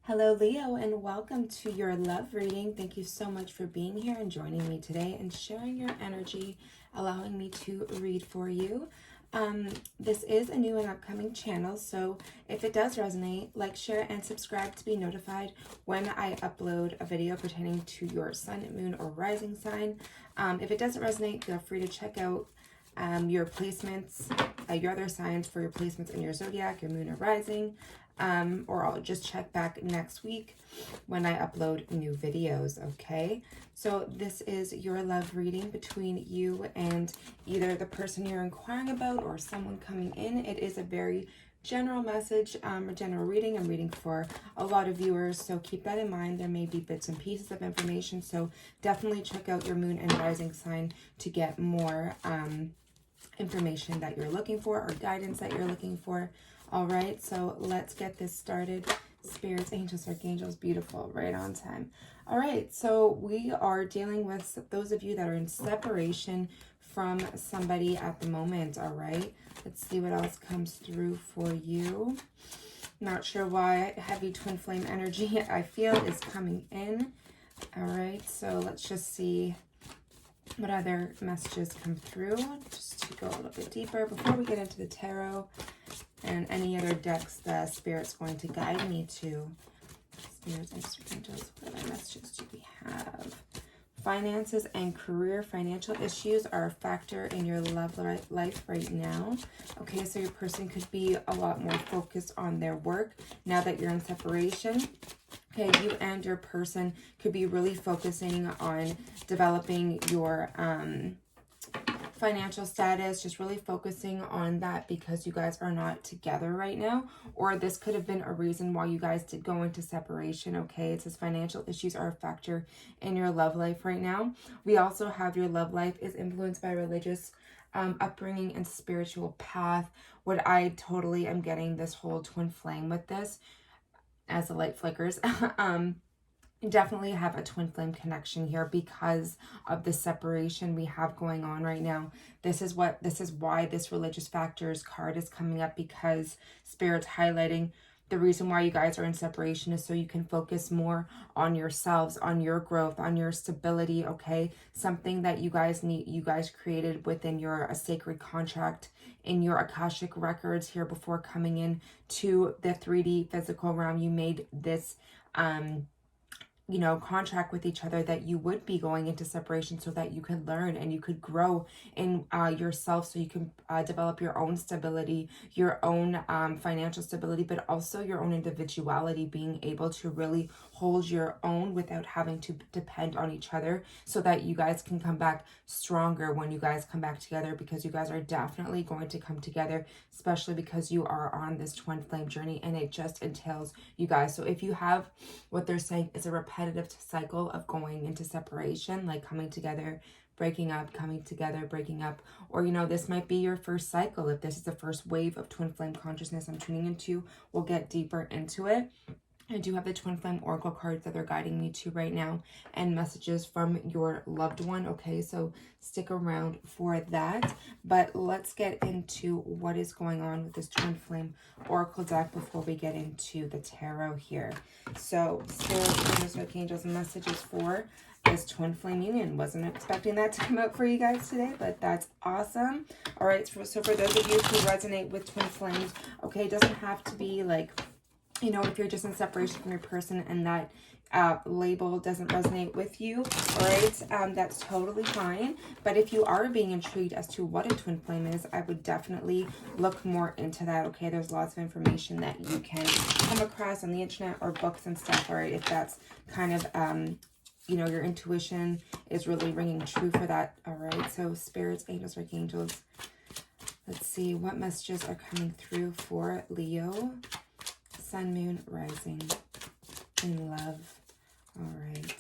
Hello, Leo, and welcome to your love reading. Thank you so much for being here and joining me today and sharing your energy, allowing me to read for you. This is a new and upcoming channel, so if it does resonate, like, share, and subscribe to be notified when I upload a video pertaining to your sun, moon, or rising sign. If it doesn't resonate, feel free to check out your placements, your other signs for your placements in your zodiac, your moon or rising. Or I'll just check back next week when I upload new videos, okay? So this is your love reading between you and either the person you're inquiring about or someone coming in. It is a very general message, a general reading. I'm reading for a lot of viewers, so keep that in mind. There may be bits and pieces of information, so definitely check out your moon and rising sign to get more information that you're looking for or guidance that you're looking for. All right, so let's get this started. Spirits, angels, archangels, beautiful, right on time. All right, so we are dealing with those of you that are in separation from somebody at the moment. All right, let's see what else comes through for you. Not sure why heavy twin flame energy I feel is coming in. All right, so let's just see what other messages come through, just to go a little bit deeper before we get into the tarot and any other decks the Spirit's going to guide me to. Spirits, angels, what other messages do we have? Finances and career. Financial issues are a factor in your love life right now. Okay, so your person could be a lot more focused on their work now that you're in separation. Okay, you and your person could be really focusing on developing your financial status, just really focusing on that because you guys are not together right now, or this could have been a reason why you guys did go into separation. Okay, it says financial issues are a factor in your love life right now. We also have your love life is influenced by religious upbringing and spiritual path. What I totally am getting this whole twin flame with this as the light flickers. Definitely have a twin flame connection here because of the separation we have going on right now. This is why this religious factors card is coming up, because Spirit's highlighting the reason why you guys are in separation is so you can focus more on yourselves, on your growth, on your stability. Okay, something that you guys need, you guys created within your a sacred contract in your Akashic records here before coming in to the 3D physical realm. You made this contract with each other that you would be going into separation so that you could learn and you could grow in yourself, so you can develop your own stability, your own financial stability, but also your own individuality, being able to really hold your own without having to depend on each other, so that you guys can come back stronger when you guys come back together, because you guys are definitely going to come together, especially because you are on this twin flame journey and it just entails you guys. So if you have what they're saying is a repetitive cycle of going into separation, like coming together, breaking up, coming together, breaking up, or this might be your first cycle. If this is the first wave of twin flame consciousness I'm tuning into, we'll get deeper into it. I do have the twin flame oracle cards that they're guiding me to right now, and messages from your loved one. Okay, so stick around for that, but let's get into what is going on with this twin flame oracle deck before we get into the tarot here. So Spirit, angels, archangels, messages for this twin flame union. Wasn't expecting that to come out for you guys today, but that's awesome. All right, so for those of you who resonate with twin flames, okay, it doesn't have to be like, if you're just in separation from your person and that label doesn't resonate with you, all right, that's totally fine. But if you are being intrigued as to what a twin flame is, I would definitely look more into that. Okay, there's lots of information that you can come across on the internet or books and stuff, all right, if that's kind of your intuition is really ringing true for that. All right, so spirits, angels, archangels, let's see what messages are coming through for Leo, sun, moon, rising, in love. All right.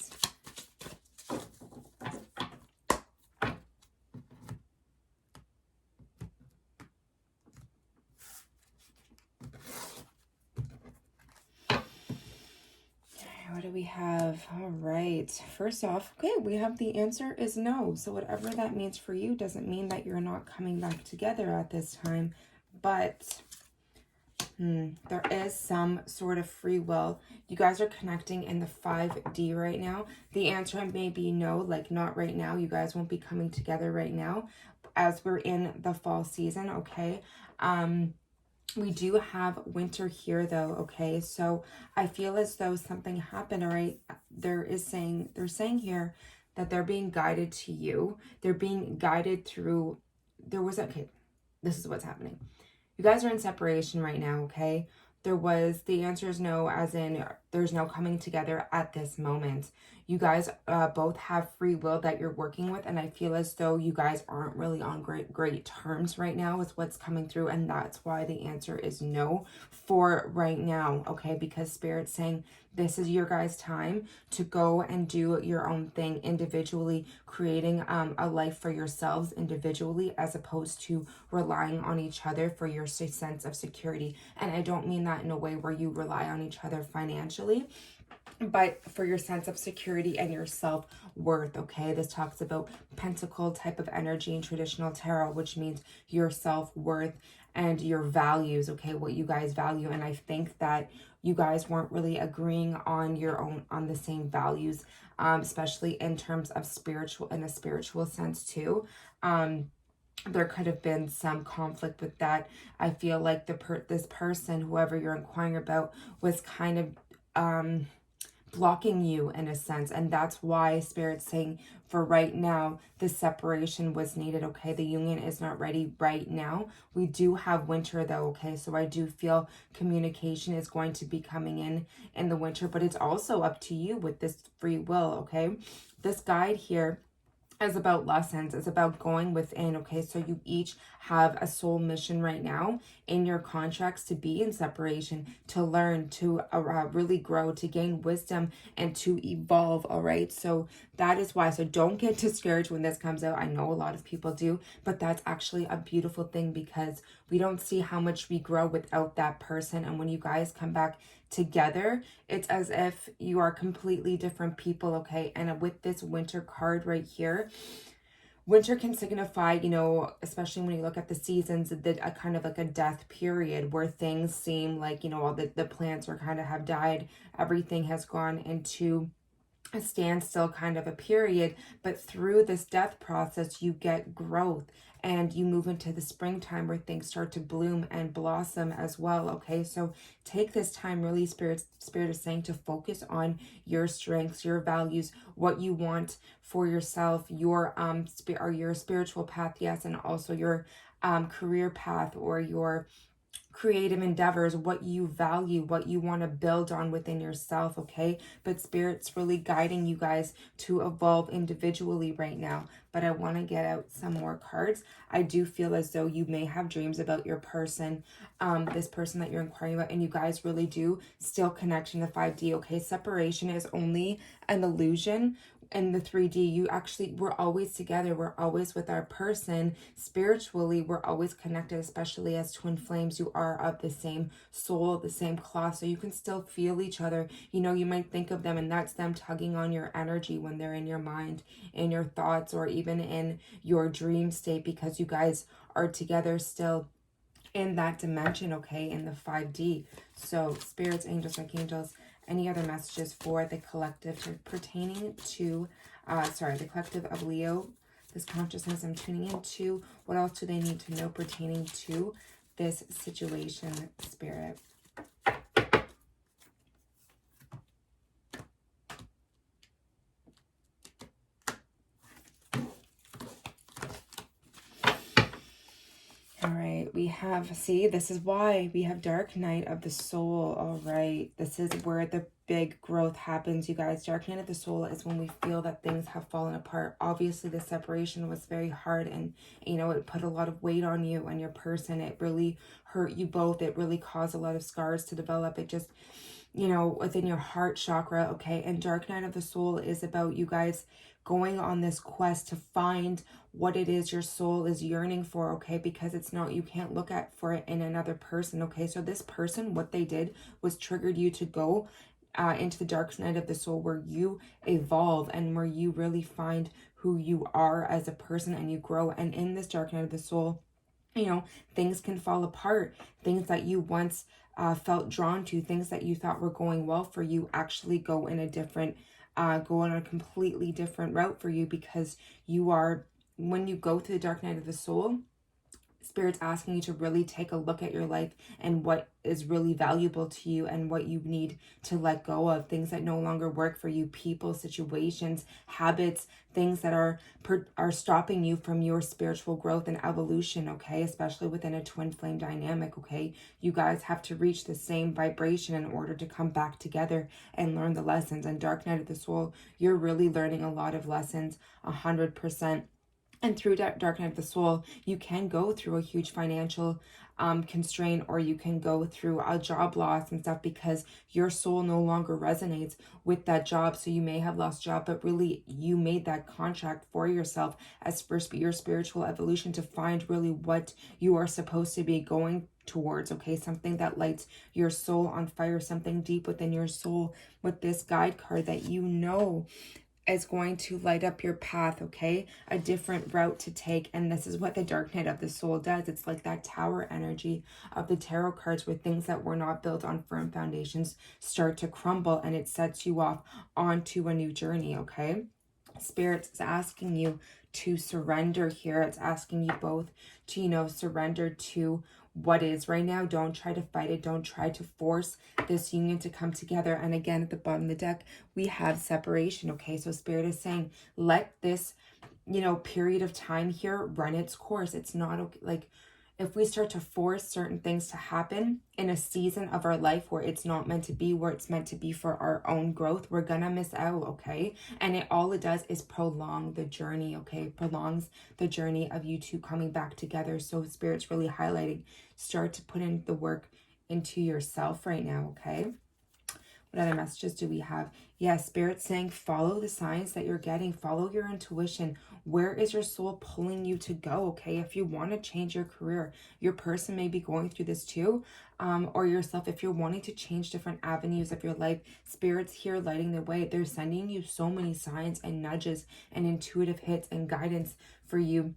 What do we have? All right. First off, okay, we have the answer is no. So whatever that means for you doesn't mean that you're not coming back together at this time, but There is some sort of free will. You guys are connecting in the 5D right now. The answer may be no, like not right now. You guys won't be coming together right now as we're in the fall season, okay? We do have winter here though, okay? So I feel as though something happened, all right? They're saying here that they're being guided to you. They're being guided through, okay, this is what's happening. You guys are in separation right now, okay? The answer is no, as in there's no coming together at this moment. You guys both have free will that you're working with, and I feel as though you guys aren't really on great terms right now with what's coming through, and that's why the answer is no for right now, okay? Because Spirit's saying this is your guys' time to go and do your own thing individually, creating a life for yourselves individually, as opposed to relying on each other for your sense of security. And I don't mean that in a way where you rely on each other financially, but for your sense of security and your self-worth, okay? This talks about pentacle type of energy in traditional tarot, which means your self-worth and your values, okay? What you guys value. And I think that you guys weren't really agreeing on on the same values, especially in terms of in a spiritual sense too. There could have been some conflict with that. I feel like this person, whoever you're inquiring about, was kind of blocking you in a sense, and that's why Spirit's saying for right now the separation was needed, okay? The union is not ready right now. We do have winter though, okay? So I do feel communication is going to be coming in the winter, but it's also up to you with this free will, okay? This guide here is about lessons. It's about going within, okay? So you each have a soul mission right now in your contracts to be in separation, to learn, to really grow, to gain wisdom, and to evolve, all right? So that is why. So don't get discouraged when this comes out. I know a lot of people do, but that's actually a beautiful thing, because we don't see how much we grow without that person. And when you guys come back together, it's as if you are completely different people, okay? And with this winter card right here, winter can signify, you know, especially when you look at the seasons, a kind of like a death period where things seem like, you know, all the plants are kind of have died. Everything has gone into a standstill kind of a period, but through this death process you get growth, and you move into the springtime where things start to bloom and blossom as well, okay? So take this time, really, spirit is saying, to focus on your strengths, your values, what you want for yourself, your spiritual path, yes, and also your career path, or your creative endeavors, what you value, what you want to build on within yourself, okay? But Spirit's really guiding you guys to evolve individually right now. But I want to get out some more cards. I do feel as though you may have dreams about your person, this person that you're inquiring about, and you guys really do still connect in the 5D, okay? Separation is only an illusion. In the 3D, we're always together. We're always with our person. Spiritually, we're always connected, especially as twin flames. You are of the same soul, the same cloth, so you can still feel each other. You know, you might think of them, and that's them tugging on your energy when they're in your mind, in your thoughts, or even in your dream state, because you guys are together still in that dimension, okay, in the 5D. So spirits, angels, archangels, any other messages for the collective pertaining to, the collective of Leo, this consciousness I'm tuning into? What else do they need to know pertaining to this situation, Spirit? All right, we have, see, this is why we have Dark Night of the Soul. All right, this is where the big growth happens, you guys. Dark Night of the Soul is when we feel that things have fallen apart. Obviously, the separation was very hard, and, you know, it put a lot of weight on you and your person. It really hurt you both. It really caused a lot of scars to develop. It just, you know, within your heart chakra, okay? And Dark Night of the Soul is about you guys going on this quest to find what it is your soul is yearning for, okay? Because it's not, you can't look for it in another person, okay? So this person, what they did was triggered you to go into the dark night of the soul, where you evolve and where you really find who you are as a person and you grow. And in this dark night of the soul, you know, things can fall apart. Things that you once felt drawn to, things that you thought were going well for you, actually go in a different, go on a completely different route for you, because you are, when you go through the dark night of the soul, Spirit's asking you to really take a look at your life and what is really valuable to you and what you need to let go of, things that no longer work for you, people, situations, habits, things that are stopping you from your spiritual growth and evolution, okay? Especially within a twin flame dynamic, okay? You guys have to reach the same vibration in order to come back together and learn the lessons. And Dark Night of the Soul, you're really learning a lot of lessons, 100%. And through Dark Night of the Soul, you can go through a huge financial constraint, or you can go through a job loss and stuff, because your soul no longer resonates with that job. So you may have lost job, but really you made that contract for yourself as for your spiritual evolution to find really what you are supposed to be going towards, okay? Something that lights your soul on fire, something deep within your soul, with this guide card that you know is going to light up your path, okay? A different route to take. And this is what the Dark Night of the Soul does. It's like that tower energy of the tarot cards, where things that were not built on firm foundations start to crumble, and it sets you off onto a new journey, okay? Spirit is asking you to surrender here. It's asking you both to, surrender to what is right now. Don't try to fight it. Don't try to force this union to come together. And again, at the bottom of the deck, we have separation, okay? So Spirit is saying, let this, period of time here run its course. It's not okay. Like, if we start to force certain things to happen in a season of our life where it's not meant to be, where it's meant to be for our own growth, we're gonna miss out, okay? And all it does is prolong the journey, okay? Prolongs the journey of you two coming back together. So Spirit's really highlighting, start to put in the work into yourself right now, okay? What other messages do we have? Yes, Spirit's saying follow the signs that you're getting. Follow your intuition. Where is your soul pulling you to go, okay? If you want to change your career, your person may be going through this too, or yourself. If you're wanting to change different avenues of your life, Spirit's here lighting the way. They're sending you so many signs and nudges and intuitive hits and guidance for you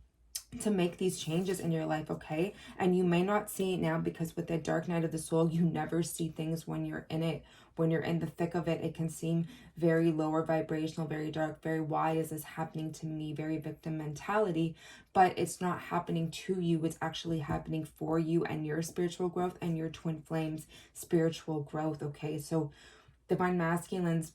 to make these changes in your life, okay? And you may not see it now, because with the Dark Night of the Soul, you never see things when you're in it. When you're in the thick of it, it can seem very lower vibrational, very dark, very why is this happening to me, very victim mentality. But it's not happening to you. It's actually happening for you and your spiritual growth and your twin flames spiritual growth, okay? So Divine Masculines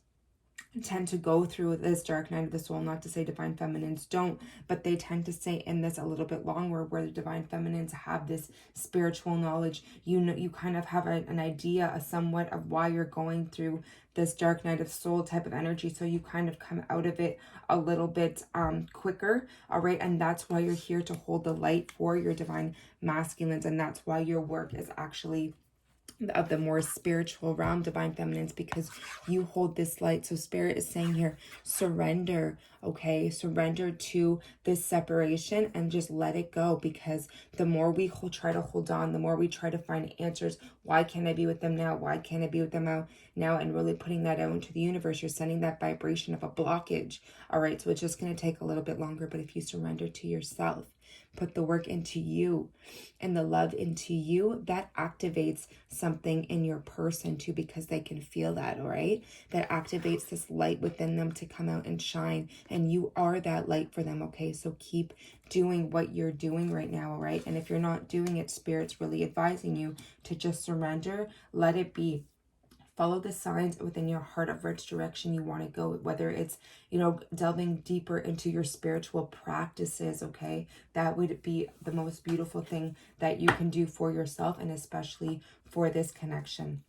tend to go through this Dark Night of the Soul, not to say Divine Feminines don't, but they tend to stay in this a little bit longer, where the Divine Feminines have this spiritual knowledge. You kind of have an idea, a somewhat, of why you're going through this Dark Night of Soul type of energy, so you kind of come out of it a little bit quicker, all right? And that's why you're here to hold the light for your Divine Masculines, and that's why your work is actually of the more spiritual realm, Divine Feminines, because you hold this light. So Spirit is saying here, surrender, okay? Surrender to this separation and just let it go, because the more we try to hold on, the more we try to find answers. Why can't I be with them now? Why can't I be with them now? And really putting that out into the universe, you're sending that vibration of a blockage, all right? So it's just going to take a little bit longer, but if you surrender to yourself, put the work into you and the love into you, that activates something in your person too, because they can feel that, all right? That activates this light within them to come out and shine, and you are that light for them, okay? So keep doing what you're doing right now, all right? And if you're not doing it, Spirit's really advising you to just surrender, let it be. Follow the signs within your heart of which direction you want to go, whether it's, delving deeper into your spiritual practices, okay? That would be the most beautiful thing that you can do for yourself, and especially for this connection.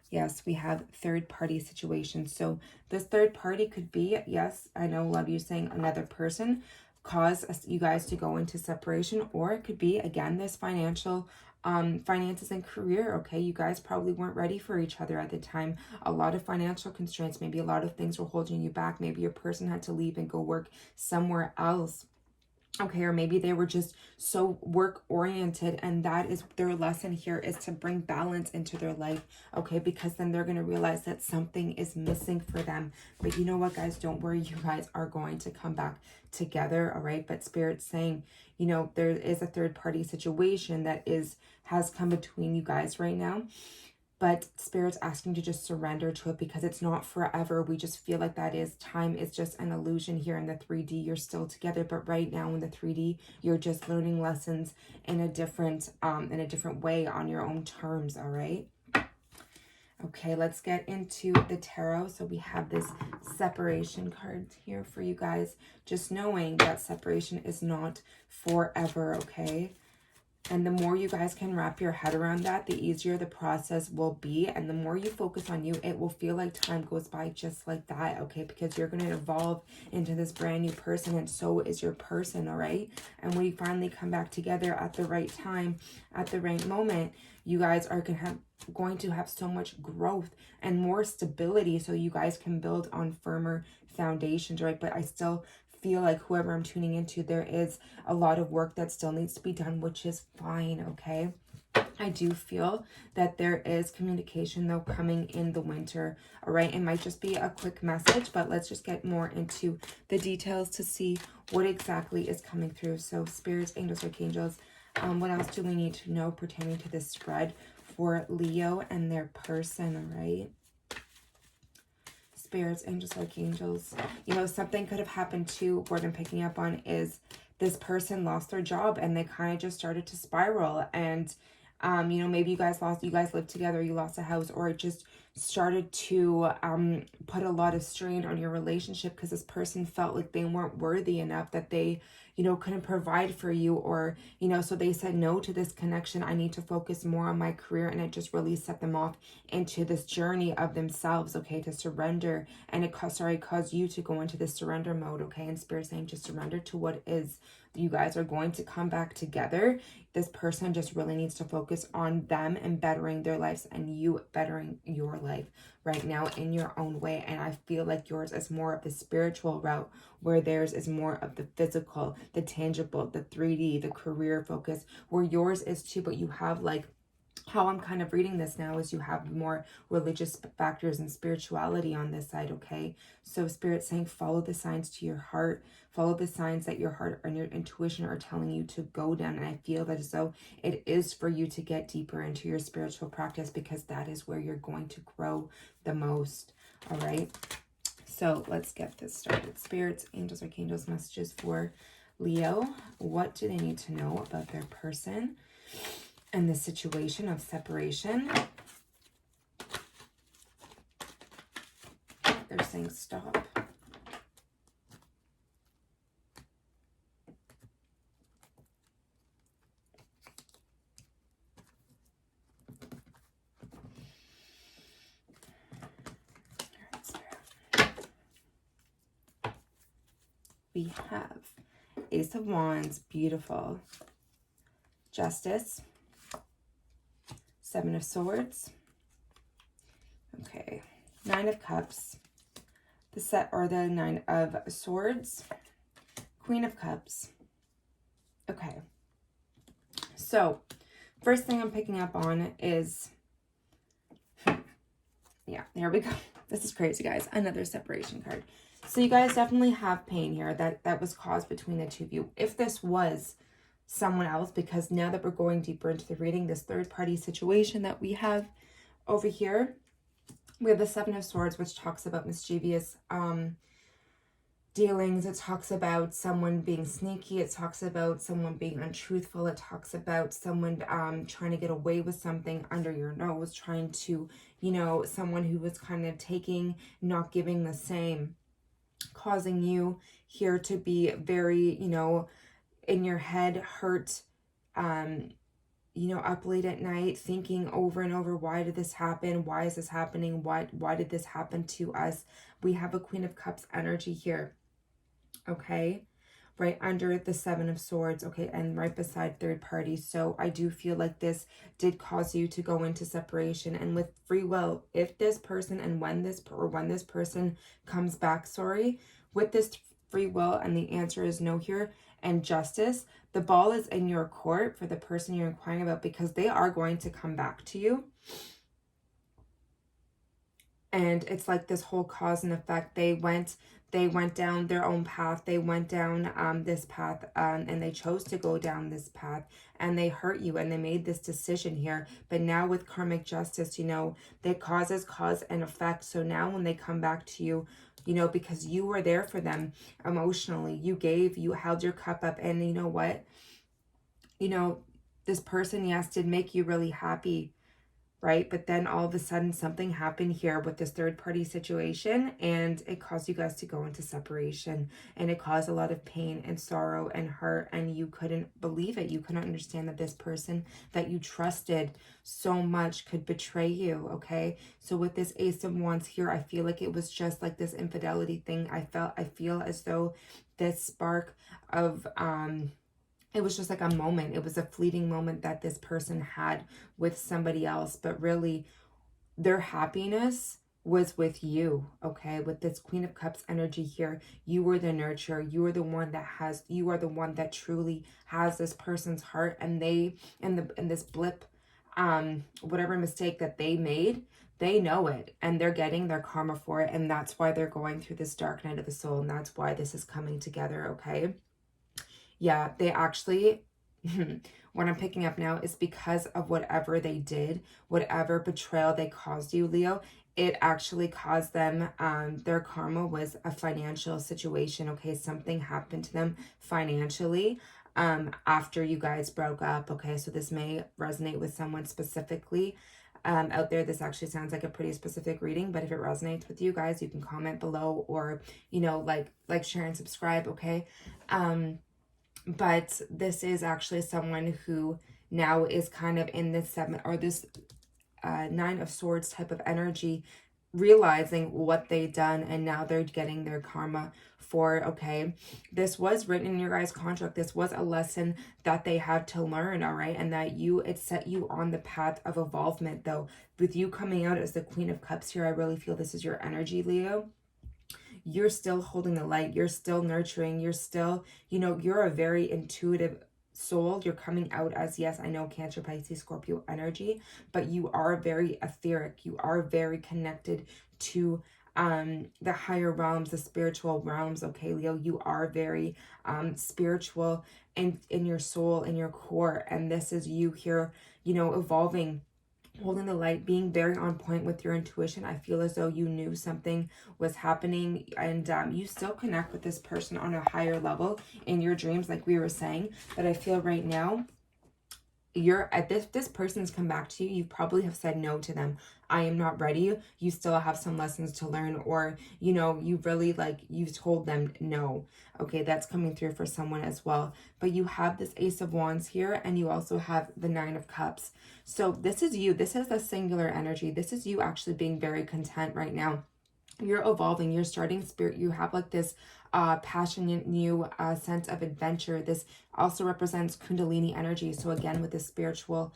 Yes, we have third party situations. So this third party could be, yes, I know Love You saying another person cause you guys to go into separation, or it could be, again, this finances and career, okay? You guys probably weren't ready for each other at the time. A lot of financial constraints, maybe a lot of things were holding you back. Maybe your person had to leave and go work somewhere else. Okay, or maybe they were just so work oriented, and that is their lesson here, is to bring balance into their life. Okay, because then they're going to realize that something is missing for them. But you know what, guys, don't worry, you guys are going to come back together. All right, but Spirit's saying, you know, there is a third party situation that has come between you guys right now. But Spirit's asking to just surrender to it, because it's not forever. We just feel like time is just an illusion here in the 3D. You're still together, but right now in the 3D, you're just learning lessons in a different way on your own terms, all right? Okay, let's get into the tarot. So we have this separation card here for you guys. Just knowing that separation is not forever, okay? And the more you guys can wrap your head around that, the easier the process will be. And the more you focus on you, it will feel like time goes by just like that, okay? Because you're going to evolve into this brand new person, and so is your person, all right? And when you finally come back together at the right time, at the right moment, you guys are going to have so much growth and more stability, so you guys can build on firmer foundations, right? But I still feel like whoever I'm tuning into, there is a lot of work that still needs to be done, which is fine, okay? I do feel that there is communication, though, coming in the winter, all right? It might just be a quick message, but let's just get more into the details to see what exactly is coming through. So spirits, angels, archangels, what else do we need to know pertaining to this spread for Leo and their person, all right? Spirits, angels, archangels. You know, something could have happened too. What I'm picking up on is this person lost their job, and they kind of just started to spiral. And you know, maybe you guys lived together, you lost a house, or it just started to put a lot of strain on your relationship, because this person felt like they weren't worthy enough, that they, you know, couldn't provide for you, or, you know, so they said no to this connection. I need to focus more on my career. And it just really set them off into this journey of themselves, okay, to surrender. And it caused you to go into this surrender mode, okay? And Spirit saying just surrender to what is. You guys are going to come back together. This person just really needs to focus on them and bettering their lives, and you bettering your life right now in your own way. And I feel like yours is more of the spiritual route, where theirs is more of the physical, the tangible, the 3D, the career focus, where yours is too. But you have, like, how I'm kind of reading this now is you have more religious factors and spirituality on this side, okay? So Spirit saying follow the signs to your heart, follow the signs that your heart and your intuition are telling you to go down. And I feel that as though it is for you to get deeper into your spiritual practice, because that is where you're going to grow the most, all right? So let's get this started. Spirits, angels, archangels, messages for Leo. What do they need to know about their person and the situation of separation? They're saying stop. We have Ace of Wands, beautiful. Justice. Seven of Swords. Okay. Nine of Cups. The Nine of Swords. Queen of Cups. Okay. So, first thing I'm picking up on is, yeah, there we go. This is crazy, guys. Another separation card. So you guys definitely have pain here that was caused between the two of you. If this was someone else, because now that we're going deeper into the reading, this third party situation that we have over here, we have the Seven of Swords, which talks about mischievous dealings. It talks about someone being sneaky. It talks about someone being untruthful. It talks about someone trying to get away with something under your nose, trying to, you know, someone who was kind of taking, not giving the same, causing you here to be very, you know, in your head, hurt, you know, up late at night, thinking over and over, why did this happen? Why is this happening? Why did this happen to us? We have a Queen of Cups energy here, okay? Right under the Seven of Swords, okay, and right beside third party. So I do feel like this did cause you to go into separation. And with free will, if this person and when this person comes back, with this free will, and the answer is no here, and justice. The ball is in your court for the person you're inquiring about, because they are going to come back to you. And it's like this whole cause and effect. They went down their own path. They went down this path, and they chose to go down this path, and they hurt you, and they made this decision here. But now with karmic justice, you know, that causes cause and effect. So now when they come back to you, you know, because you were there for them emotionally, you gave, you held your cup up, and you know what? You know, this person, yes, did make you really happy, right? But then all of a sudden something happened here with this third party situation, and it caused you guys to go into separation, and it caused a lot of pain and sorrow and hurt, and you couldn't believe it. You couldn't understand that this person that you trusted so much could betray you, okay? So with this Ace of Wands here, I feel like it was just like this infidelity thing. I feel as though this spark of it was just like a moment. It was a fleeting moment that this person had with somebody else, but really their happiness was with you, okay? With this Queen of Cups energy here, you were the nurturer. You are the one that truly has this person's heart, and they, in this blip, whatever mistake that they made, they know it, and they're getting their karma for it, and that's why they're going through this dark night of the soul, and that's why this is coming together, okay? Yeah, they actually, what I'm picking up now is because of whatever they did, whatever betrayal they caused you, Leo, it actually caused them, their karma was a financial situation, okay? Something happened to them financially after you guys broke up, okay? So this may resonate with someone specifically out there. This actually sounds like a pretty specific reading, but if it resonates with you guys, you can comment below, or, you know, like, share, and subscribe, okay? But this is actually someone who now is kind of in this this Nine of Swords type of energy, realizing what they've done, and now they're getting their karma for it, okay? This was written in your guys' contract. This was a lesson that they had to learn, all right? And that it set you on the path of evolvement, though. With you coming out as the Queen of Cups here, I really feel this is your energy, Leo. You're still holding the light. You're still nurturing. You're still, you know, you're a very intuitive soul. You're coming out as, yes, I know, Cancer, Pisces, Scorpio energy, but you are very etheric. You are very connected to the higher realms, the spiritual realms, okay, Leo? You are very spiritual in your soul, in your core, and this is you here, you know, evolving, holding the light, being very on point with your intuition. I feel as though you knew something was happening, and you still connect with this person on a higher level in your dreams, like we were saying. But I feel right now, you're at this person's come back to you. You probably have said no to them. I am not ready. You still have some lessons to learn, or, you know, you really, like, you've told them no. Okay, that's coming through for someone as well. But you have this Ace of Wands here, and you also have the Nine of Cups. So this is you. This is the singular energy. This is you actually being very content right now. You're evolving. You're starting spirit. You have like this passionate new sense of adventure. This also represents Kundalini energy. So again, with this spiritual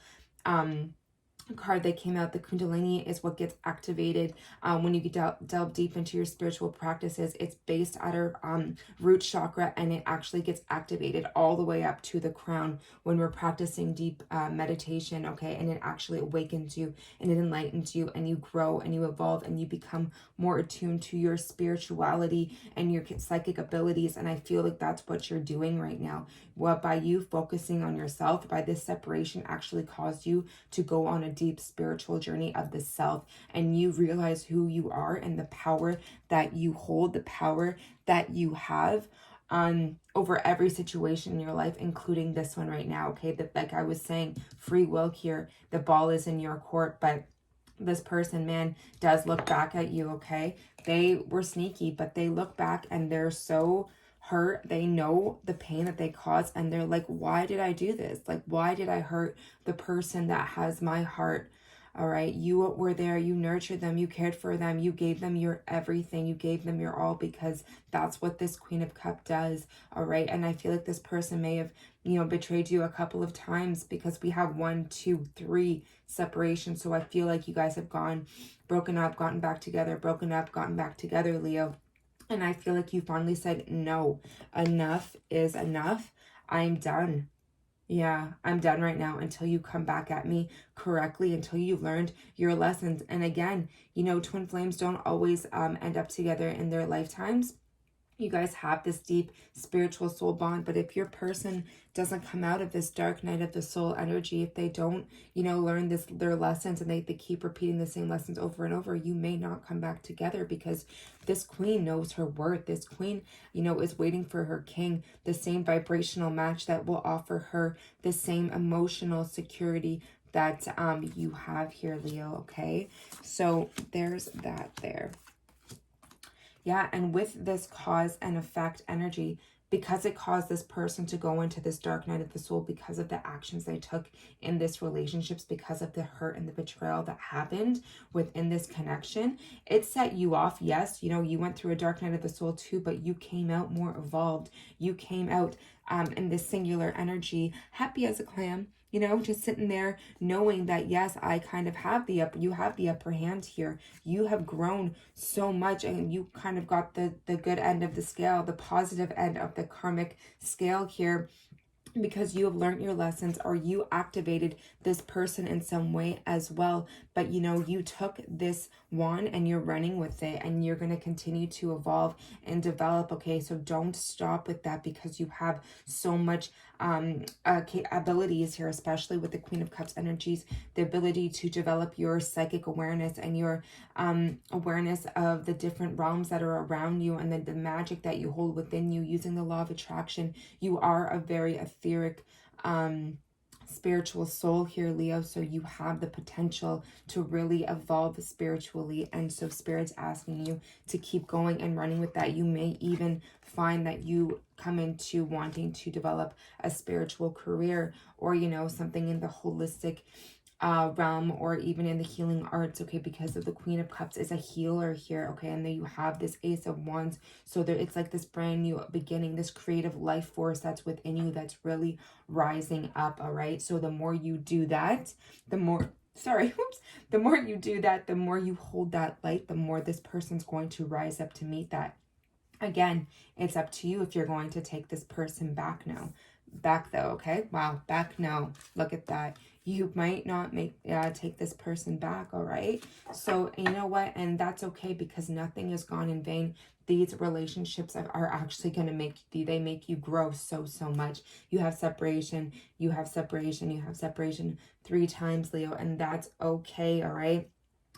card that came out, the Kundalini is what gets activated when you delve deep into your spiritual practices. It's based at our root chakra, and it actually gets activated all the way up to the crown when we're practicing deep meditation, okay? And it actually awakens you, and it enlightens you, and you grow, and you evolve, and you become more attuned to your spirituality and your psychic abilities. And I feel like that's what you're doing right now. Well, by you focusing on yourself, by this separation actually caused you to go on a deep spiritual journey of the self, and you realize who you are and the power that you hold, the power that you have over every situation in your life, including this one right now, okay? That, like I was saying, free will here, the ball is in your court, but this person, man, does look back at you, okay? They were sneaky, but they look back and they're so hurt. They know the pain that they caused, and they're like, why did I do this? Like, why did I hurt the person that has my heart? All right, you were there, you nurtured them, you cared for them, you gave them your everything, you gave them your all, because that's what this Queen of Cups does. All right, and I feel like this person may have, you know, betrayed you a couple of times, because we have 1, 2, 3 separations. So I feel like you guys have broken up, gotten back together, broken up, gotten back together, Leo. And I feel like you finally said, no, enough is enough. I'm done. Yeah, I'm done right now until you come back at me correctly, until you've learned your lessons. And again, you know, twin flames don't always end up together in their lifetimes. You guys have this deep spiritual soul bond, but if your person doesn't come out of this dark night of the soul energy, if they don't, you know, learn their lessons, and they keep repeating the same lessons over and over, you may not come back together, because this queen knows her worth. This queen, you know, is waiting for her king, the same vibrational match that will offer her the same emotional security that you have here, Leo. Okay, so there's that there. Yeah, and with this cause and effect energy, because it caused this person to go into this dark night of the soul, because of the actions they took in this relationships, because of the hurt and the betrayal that happened within this connection, it set you off. Yes, you know, you went through a dark night of the soul too, but you came out more evolved. You came out in this singular energy, happy as a clam, you know, just sitting there knowing that, yes, I kind of have you have the upper hand here. You have grown so much, and you kind of got the good end of the scale, the positive end of the karmic scale here, because you have learned your lessons, or you activated this person in some way as well. But you know, you took this wand and you're running with it, and you're going to continue to evolve and develop. Okay, so don't stop with that, because you have so much abilities here, especially with the Queen of Cups energies, the ability to develop your psychic awareness and your awareness of the different realms that are around you, and then the magic that you hold within you using the law of attraction. You are a very etheric spiritual soul here, Leo, so you have the potential to really evolve spiritually. And so Spirit's asking you to keep going and running with that. You may even find that you come into wanting to develop a spiritual career, or, you know, something in the holistic realm, or even in the healing arts, okay, because of the Queen of Cups is a healer here, okay, and then you have this Ace of Wands, so there, it's like this brand new beginning, this creative life force that's within you that's really rising up. All right, so the more you do that, the more the more you do that, the more you hold that light, the more this person's going to rise up to meet that. Again, it's up to you if you're going to take this person back now. Back though, okay? Wow, back no. Look at that. You might not take this person back, all right? So you know what? And that's okay, because nothing has gone in vain. These relationships are actually going to make you grow so much. You have separation, you have separation, you have separation 3 times, Leo, and that's okay, all right?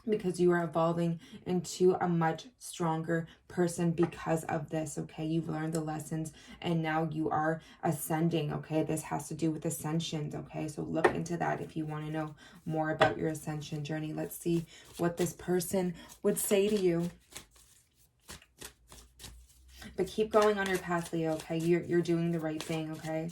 Because you are evolving into a much stronger person because of this, okay? You've learned the lessons, and now you are ascending, okay? This has to do with ascensions, okay? So look into that if you want to know more about your ascension journey. Let's see what this person would say to you. But keep going on your path, Leo, okay? You're doing the right thing, okay?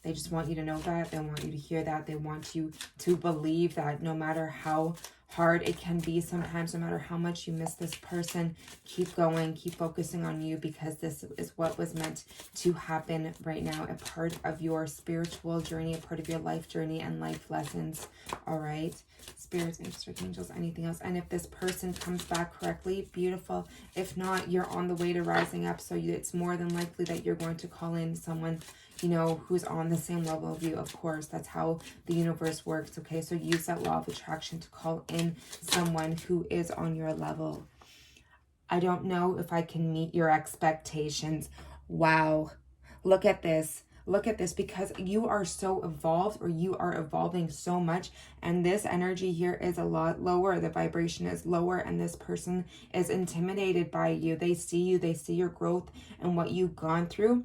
They just want you to know that. They want you to hear that. They want you to believe that no matter how hard it can be sometimes, no matter how much you miss this person, keep going, keep focusing on you, because this is what was meant to happen right now, a part of your spiritual journey, a part of your life journey and life lessons. All right, spirits, angels, anything else. And if this person comes back correctly, beautiful. If not, you're on the way to rising up, so it's more than likely that you're going to call in someone, you know, who's on the same level of you. Of course, that's how the universe works, okay? So use that law of attraction to call in someone who is on your level. I don't know if I can meet your expectations. Wow. Look at this. Look at this, because you are so evolved, or you are evolving so much, and this energy here is a lot lower. The vibration is lower, and this person is intimidated by you. They see you, they see your growth and what you've gone through,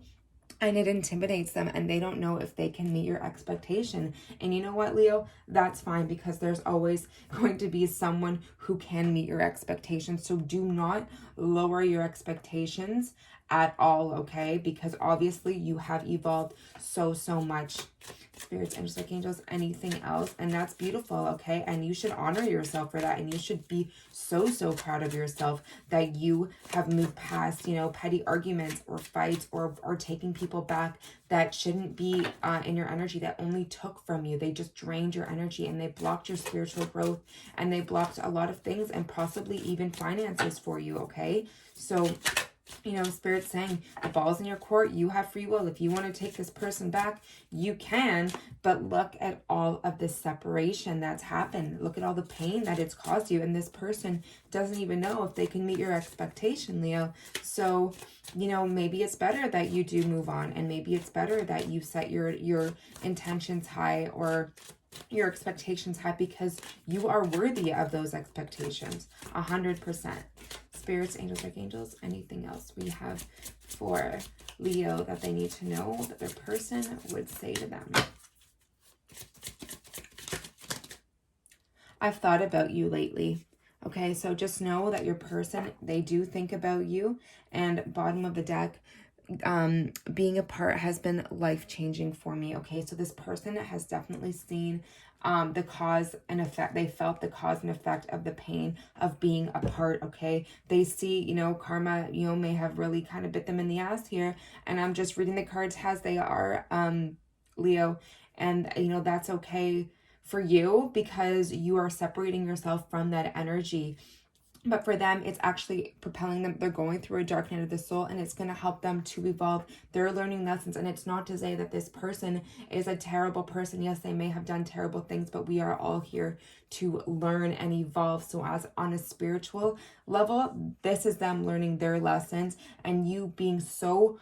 and it intimidates them, and they don't know if they can meet your expectation. And you know what, Leo? That's fine, because there's always going to be someone who can meet your expectations. So do not lower your expectations at all, okay? Because obviously you have evolved so much. Spirits, angels, anything else, and that's beautiful, okay? And you should honor yourself for that, and you should be so proud of yourself that you have moved past, you know, petty arguments or fights or taking people back that shouldn't be in your energy, that only took from you. They just drained your energy, and they blocked your spiritual growth, and they blocked a lot of things, and possibly even finances for you, okay? So You know, Spirit's saying the ball's in your court. You have free will. If you want to take this person back, you can. But look at all of this separation that's happened. Look at all the pain that it's caused you. And this person doesn't even know if they can meet your expectation, Leo. So, you know, maybe it's better that you do move on. And maybe it's better that you set your intentions high, or your expectations high, because you are worthy of those expectations 100%. Spirits, angels, archangels, anything else we have for Leo that they need to know that their person would say to them. I've thought about you lately. Okay, so just know that your person, they do think about you. And bottom of the deck, being apart has been life-changing for me. Okay, so this person has definitely seen the cause and effect. They felt the cause and effect of the pain of being apart. Okay, they see, you know, karma, you know, may have really kind of bit them in the ass here. And I'm just reading the cards as they are, Leo, and you know, that's okay for you, because you are separating yourself from that energy. But for them, it's actually propelling them. They're going through a dark night of the soul, and it's going to help them to evolve. They're learning lessons. And it's not to say that this person is a terrible person. Yes, they may have done terrible things, but we are all here to learn and evolve. So as on a spiritual level, this is them learning their lessons, and you being so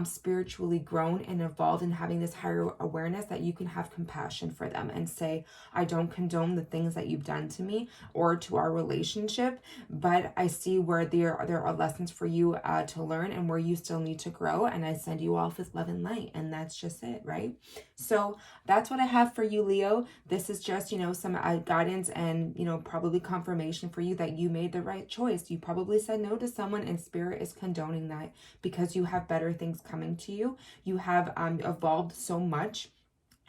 spiritually grown and evolved and having this higher awareness that you can have compassion for them and say, I don't condone the things that you've done to me or to our relationship, but I see where there are lessons for you to learn, and where you still need to grow, and I send you off with love and light, and that's just it, right? So that's what I have for you, Leo. This is just, you know, some guidance and, you know, probably confirmation for you that you made the right choice. You probably said no to someone, and Spirit is condoning that, because you have better things coming to you. You have evolved so much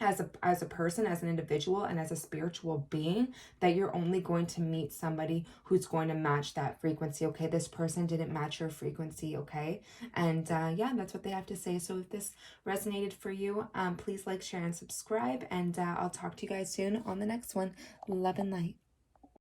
as a person, as an individual, and as a spiritual being, that you're only going to meet somebody who's going to match that frequency. Okay, this person didn't match your frequency. Okay, and yeah, that's what they have to say. So if this resonated for you, please like, share, and subscribe, and I'll talk to you guys soon on the next one. Love and light.